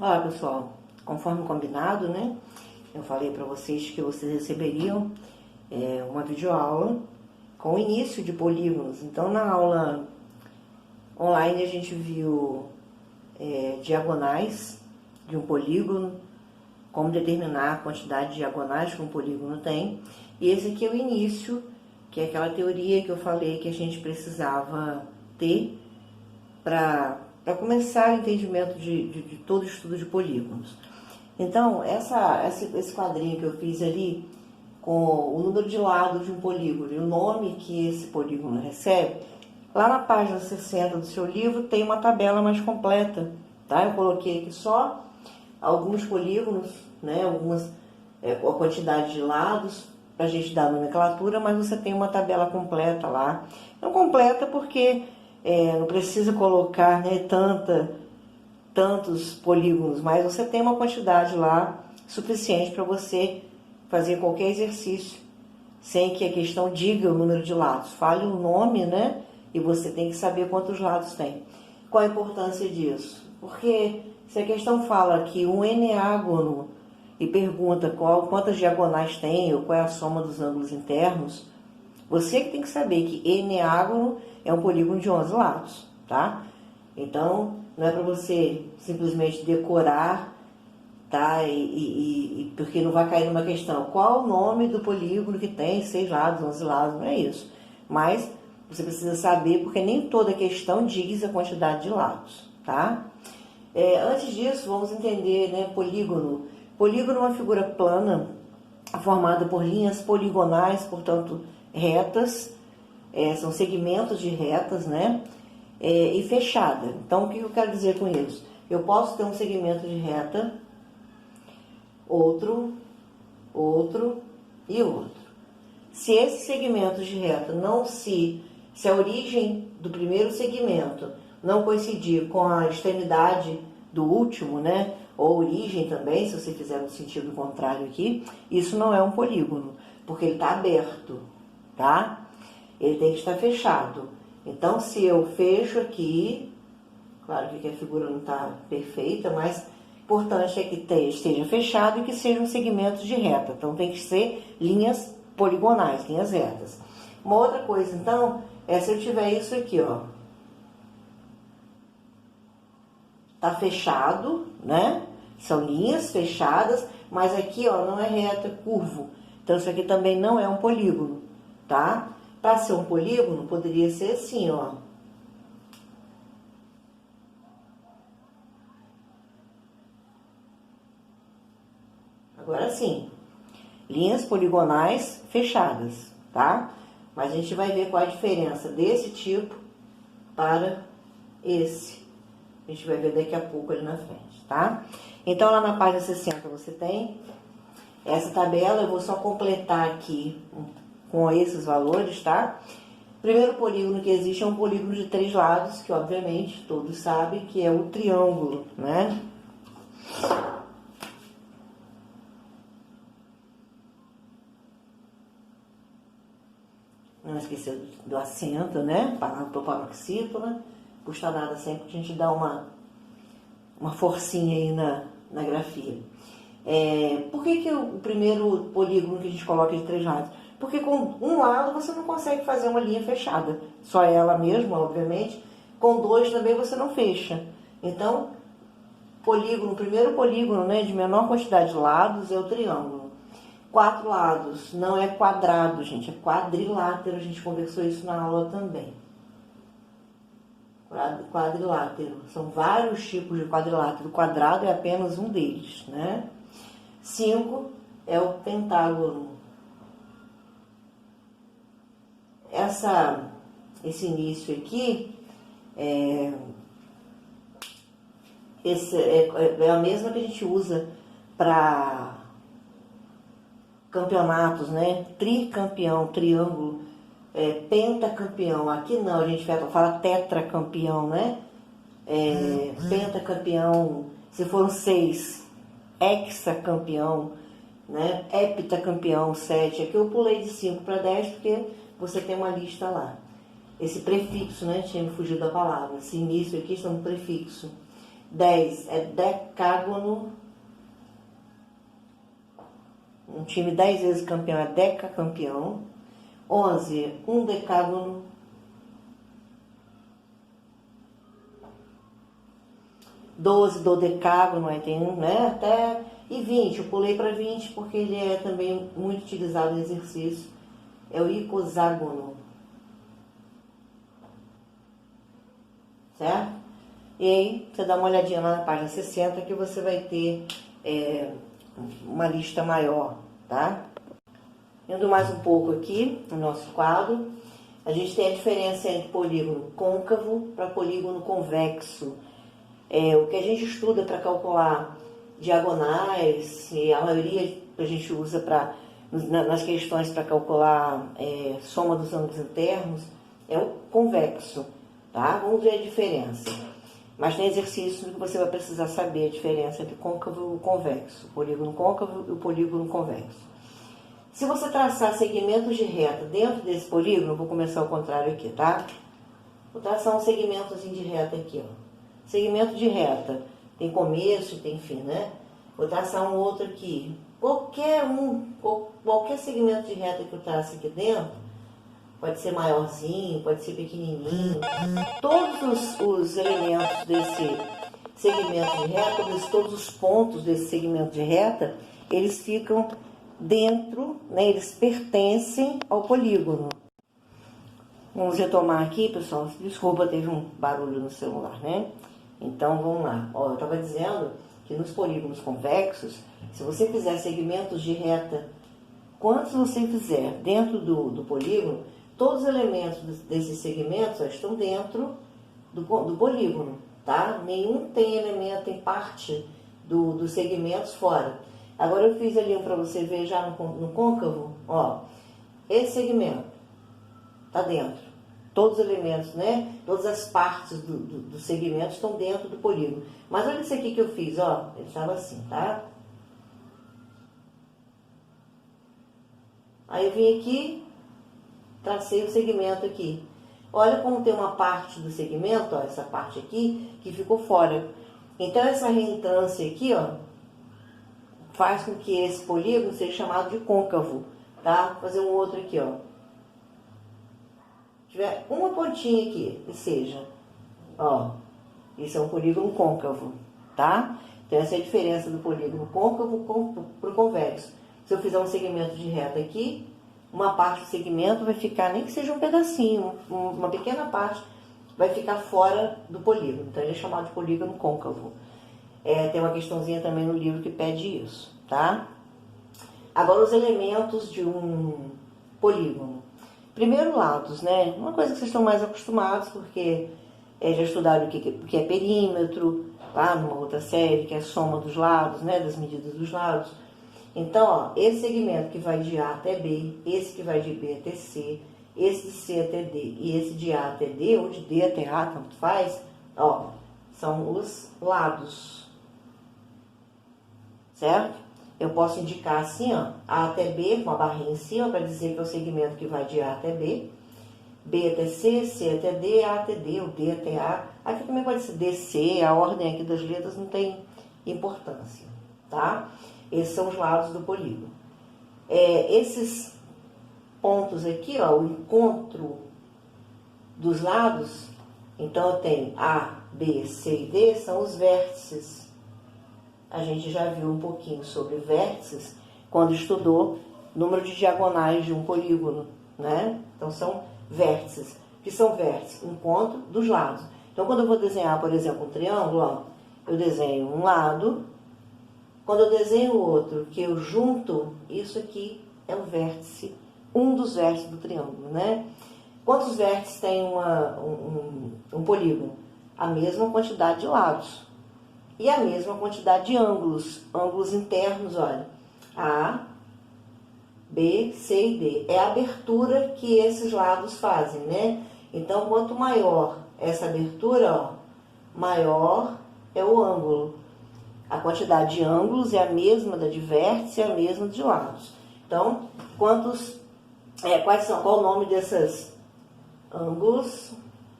Olá pessoal, conforme combinado, né? Eu falei para vocês que vocês receberiam uma videoaula com o início de polígonos. Então na aula online a gente viu diagonais de um polígono, como determinar a quantidade de diagonais que um polígono tem. E esse aqui é o início, que é aquela teoria que eu falei que a gente precisava ter para começar o entendimento de todo o estudo de polígonos. Então, esse quadrinho que eu fiz ali, com o número de lados de um polígono e o nome que esse polígono recebe, lá na página 60 do seu livro tem uma tabela mais completa, tá? Eu coloquei aqui só alguns polígonos, né? A quantidade de lados, para a gente dar a nomenclatura, mas você tem uma tabela completa lá. Não completa porque não precisa colocar, né, tantos polígonos, mas você tem uma quantidade lá suficiente para você fazer qualquer exercício, sem que a questão diga o número de lados. Fale o nome, né, e você tem que saber quantos lados tem. Qual a importância disso? Porque se a questão fala que um eneágono e pergunta quantas diagonais tem ou qual é a soma dos ângulos internos, você que tem que saber que eneágono é um polígono de 11 lados, tá? Então, não é para você simplesmente decorar, tá? Porque não vai cair numa questão, qual o nome do polígono que tem 6 lados, 11 lados, não é isso. Mas você precisa saber, porque nem toda questão diz a quantidade de lados, tá? Antes disso, vamos entender, né, polígono. Polígono é uma figura plana, formada por linhas poligonais, portanto, retas, são segmentos de retas, né? E fechada. Então, o que eu quero dizer com isso? Eu posso ter um segmento de reta, outro e outro. Se esses segmentos de reta se a origem do primeiro segmento não coincidir com a extremidade do último, né? Ou origem também, se você fizer no sentido contrário aqui, isso não é um polígono, porque ele está aberto, tá? Ele tem que estar fechado. Então, se eu fecho aqui, claro que a figura não está perfeita, mas importante é que esteja fechado e que sejam segmentos de reta. Então, tem que ser linhas poligonais, linhas retas. Uma outra coisa, então, é se eu tiver isso aqui, ó. Tá fechado, né? São linhas fechadas, mas aqui, ó, não é reto, é curvo. Então, isso aqui também não é um polígono, tá? Para ser um polígono, poderia ser assim, ó. Agora sim, linhas poligonais fechadas, tá? Mas a gente vai ver qual a diferença desse tipo para esse. A gente vai ver daqui a pouco ali na frente, tá? Então, lá na página 60 você tem essa tabela. Eu vou só completar aqui com esses valores, tá? O primeiro polígono que existe é um polígono de 3 lados, que obviamente todos sabem que é o triângulo, né? Não esquecer do acento, né? Paroxítona. Custa nada sempre que a gente dá uma forcinha aí na grafia. Por que o primeiro polígono que a gente coloca de 3 lados? Porque com um lado você não consegue fazer uma linha fechada, só ela mesma, obviamente. Com 2 também você não fecha. Então, o primeiro polígono, né, de menor quantidade de lados é o triângulo. 4 lados não é quadrado, gente, é quadrilátero. A gente conversou isso na aula também. Quadrilátero. São vários tipos de quadrilátero. O quadrado é apenas um deles, né? 5 é o pentágono. Esse início aqui é a mesma que a gente usa para campeonatos, né? Tricampeão, triângulo, pentacampeão. Aqui não, a gente fala tetracampeão, né? Pentacampeão, se foram 6, hexacampeão, né? Heptacampeão, 7. Aqui eu pulei de 5 para 10 porque você tem uma lista lá. Esse prefixo, né? Tinha me fugido da palavra. Esse início aqui está no prefixo. 10 é decágono. Um time 10 vezes campeão é decacampeão. 11, um decágono. 12, dodecágono, aí tem, né, até... E 20, eu pulei para 20 porque ele é também muito utilizado em exercício. É o icoságono. Certo? E aí, você dá uma olhadinha lá na página 60 que você vai ter uma lista maior, tá? Indo mais um pouco aqui no nosso quadro, a gente tem a diferença entre polígono côncavo para polígono convexo. O que a gente estuda para calcular diagonais, e a maioria que a gente usa nas questões para calcular soma dos ângulos internos, é o convexo, tá? Vamos ver a diferença. Mas tem exercício que você vai precisar saber a diferença entre côncavo e convexo, o polígono côncavo e o polígono convexo. Se você traçar segmentos de reta dentro desse polígono, vou começar ao contrário aqui, tá? Vou traçar um segmentozinho de reta aqui, ó. Segmento de reta tem começo e tem fim, né? Vou traçar um outro aqui. Qualquer segmento de reta que eu trace aqui dentro, pode ser maiorzinho, pode ser pequenininho. Todos os elementos desse segmento de reta, todos os pontos desse segmento de reta, eles ficam dentro, né? Eles pertencem ao polígono. Vamos retomar aqui, pessoal. Desculpa, teve um barulho no celular, né? Então, vamos lá. Ó, eu estava dizendo que nos polígonos convexos, se você fizer segmentos de reta, quantos você fizer dentro do polígono, todos os elementos desses segmentos estão dentro do polígono, tá? Nenhum tem elemento, tem parte dos segmentos fora. Agora eu fiz ali um para você ver já no côncavo, ó. Esse segmento tá dentro. Todos os elementos, né? Todas as partes do segmento estão dentro do polígono. Mas olha isso aqui que eu fiz, ó. Ele estava assim, tá? Aí eu vim aqui, tracei o segmento aqui. Olha como tem uma parte do segmento, ó, essa parte aqui, que ficou fora. Então, essa reentrância aqui, ó, faz com que esse polígono seja chamado de côncavo, tá? Vou fazer um outro aqui, ó. Tiver uma pontinha aqui, que seja, ó, isso é um polígono côncavo, tá? Então, essa é a diferença do polígono côncavo para o convexo. Se eu fizer um segmento de reta aqui, uma parte do segmento vai ficar, nem que seja um pedacinho, uma pequena parte, vai ficar fora do polígono. Então, ele é chamado de polígono côncavo. Tem uma questãozinha também no livro que pede isso, tá? Agora, os elementos de um polígono. Primeiro, lados, né? Uma coisa que vocês estão mais acostumados, porque já estudaram o que é perímetro, lá numa outra série, que é a soma dos lados, né? Das medidas dos lados. Então, ó, esse segmento que vai de A até B, esse que vai de B até C, esse de C até D e esse de A até D, ou de D até A, tanto faz, ó, são os lados, certo? Eu posso indicar assim, ó, A até B, com uma barrinha em cima, para dizer que é o segmento que vai de A até B, B até C, C até D, A até D, ou D até A. Aqui também pode ser DC, a ordem aqui das letras não tem importância, tá? Esses são os lados do polígono. Esses pontos aqui, ó, o encontro dos lados, então eu tenho A, B, C e D, são os vértices. A gente já viu um pouquinho sobre vértices quando estudou número de diagonais de um polígono, né? Então são vértices. O que são vértices? Encontro dos lados. Então quando eu vou desenhar, por exemplo, um triângulo, ó, eu desenho um lado. Quando eu desenho o outro, que eu junto, isso aqui é o vértice, um dos vértices do triângulo, né? Quantos vértices tem um polígono? A mesma quantidade de lados. E a mesma quantidade de ângulos. Ângulos internos, olha. A, B, C e D. É a abertura que esses lados fazem, né? Então, quanto maior essa abertura, ó, maior é o ângulo. A quantidade de ângulos é a mesma da de vértice, é a mesma de lados. Então, qual o nome desses ângulos?